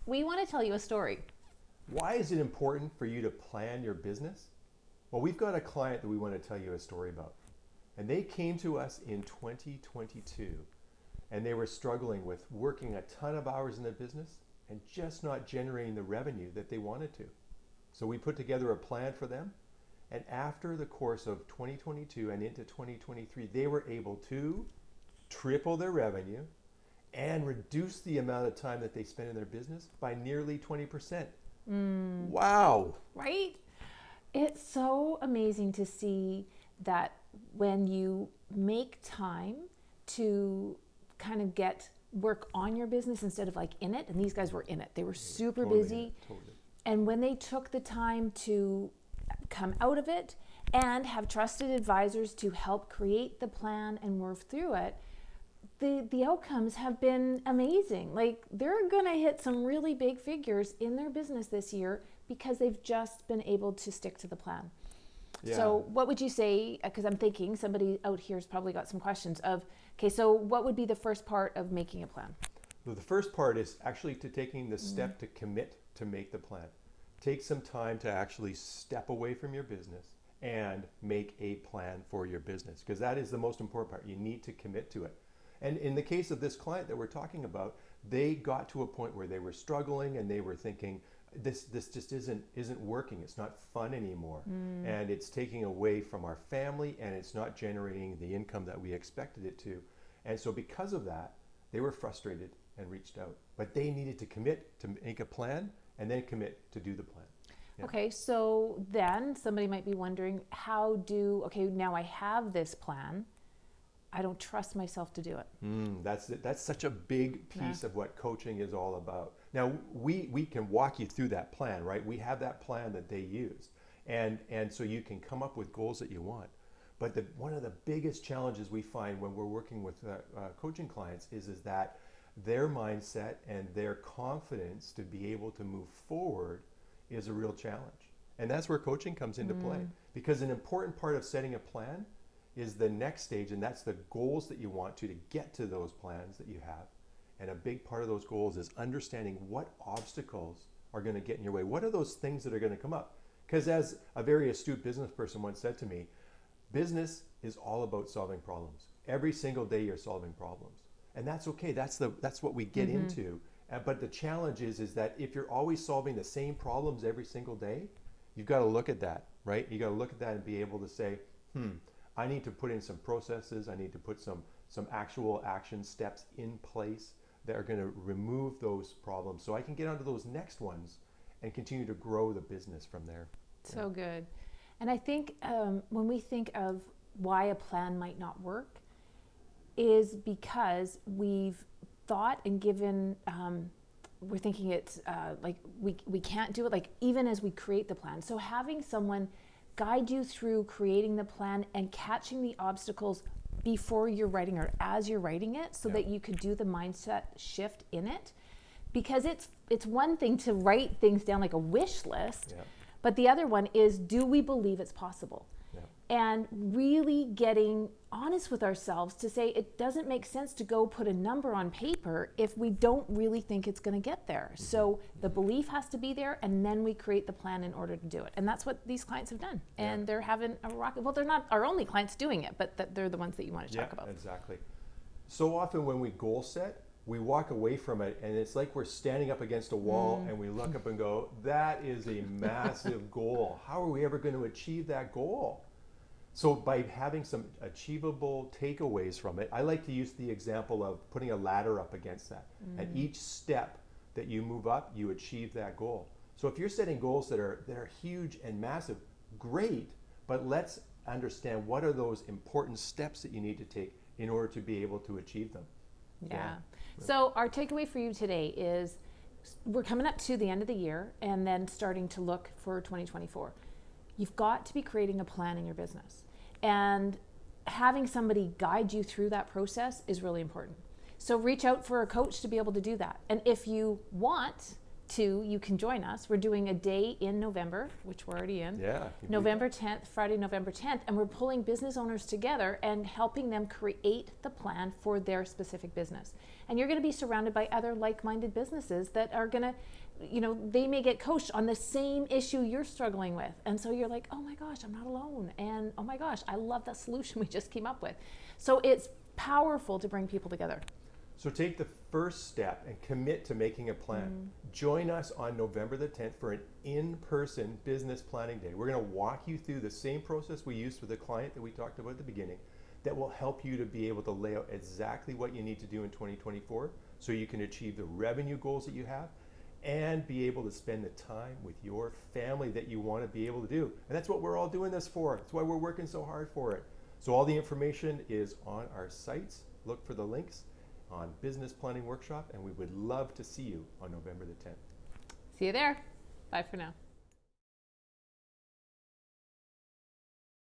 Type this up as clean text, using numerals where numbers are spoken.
we want to tell you a story. Why is it important for you to plan your business? Well, we've got a client that we want to tell you a story about. And they came to us in 2022, and they were struggling with working a ton of hours in their business and just not generating the revenue that they wanted to. So we put together a plan for them. And after the course of 2022 and into 2023, they were able to triple their revenue and reduce the amount of time that they spend in their business by nearly 20%. Wow. Right? It's so amazing to see that when you make time to kind of work on your business instead of like in it, and these guys were in it. They were super busy. Totally. And when they took the time to come out of it and have trusted advisors to help create the plan and work through it, the outcomes have been amazing. Like, they're gonna hit some really big figures in their business this year because they've just been able to stick to the plan. Yeah. So what would you say, because I'm thinking somebody out here has probably got some questions of, okay, so what would be the first part of making a plan? Well, the first part is actually to taking the step to commit to make the plan. Take some time to actually step away from your business and make a plan for your business, because that is the most important part. You need to commit to it. And in the case of this client that we're talking about, they got to a point where they were struggling and they were thinking, this just isn't working. It's not fun anymore. And it's taking away from our family, and it's not generating the income that we expected it to. And so because of that, they were frustrated and reached out. But they needed to commit to make a plan and then commit to do the plan. Yeah. Okay, so then somebody might be wondering, now I have this plan, I don't trust myself to do it. That's such a big piece of what coaching is all about. Now, we can walk you through that plan, right? We have that plan that they used. And so you can come up with goals that you want. But one of the biggest challenges we find when we're working with coaching clients is that their mindset and their confidence to be able to move forward is a real challenge. And that's where coaching comes into play. Because an important part of setting a plan is the next stage, and that's the goals that you want to get to those plans that you have. And a big part of those goals is understanding what obstacles are going to get in your way. What are those things that are going to come up? Because as a very astute business person once said to me, business is all about solving problems. Every single day you're solving problems. And that's okay. That's what we get into. But the challenge is that if you're always solving the same problems every single day, you've got to look at that, right? You got to look at that and be able to say, I need to put in some processes. I need to put some actual action steps in place that are going to remove those problems so I can get onto those next ones and continue to grow the business from there. So good. And I think when we think of why a plan might not work is because we've thought and given, we're thinking it's like we can't do it, like even as we create the plan. So having someone guide you through creating the plan and catching the obstacles before you're writing or as you're writing it so that you could do the mindset shift in it. Because it's one thing to write things down like a wish list, but the other one is, do we believe it's possible? And really getting honest with ourselves to say it doesn't make sense to go put a number on paper if we don't really think it's going to get there. So the belief has to be there, and then we create the plan in order to do it. And that's what these clients have done. And they're having a rocket. Well, they're not our only clients doing it, but they're the ones that you want to talk about. Exactly. So often when we goal set, we walk away from it, and it's like we're standing up against a wall, and we look up and go, that is a massive goal. How are we ever going to achieve that goal? So by having some achievable takeaways from it, I like to use the example of putting a ladder up against that. And each step that you move up, you achieve that goal. So if you're setting goals that are huge and massive, great, but let's understand what are those important steps that you need to take in order to be able to achieve them. Yeah. So our takeaway for you today is we're coming up to the end of the year and then starting to look for 2024. You've got to be creating a plan in your business. And having somebody guide you through that process is really important. So reach out for a coach to be able to do that. And if you want to, you can join us. We're doing a day in November, which we're already in. Yeah. November 10th, Friday, November 10th, and we're pulling business owners together and helping them create the plan for their specific business. And you're going to be surrounded by other like-minded businesses that are going to, they may get coached on the same issue you're struggling with. And so you're like, oh my gosh, I'm not alone. And oh my gosh, I love that solution we just came up with. So it's powerful to bring people together. So take the first step and commit to making a plan. Join us on November the 10th for an in-person business planning day. We're going to walk you through the same process we used with the client that we talked about at the beginning that will help you to be able to lay out exactly what you need to do in 2024 so you can achieve the revenue goals that you have and be able to spend the time with your family that you want to be able to do. And that's what we're all doing this for. That's why we're working so hard for it. So all the information is on our sites. Look for the links on Business Planning Workshop, and we would love to see you on November the 10th. See you there. Bye for now.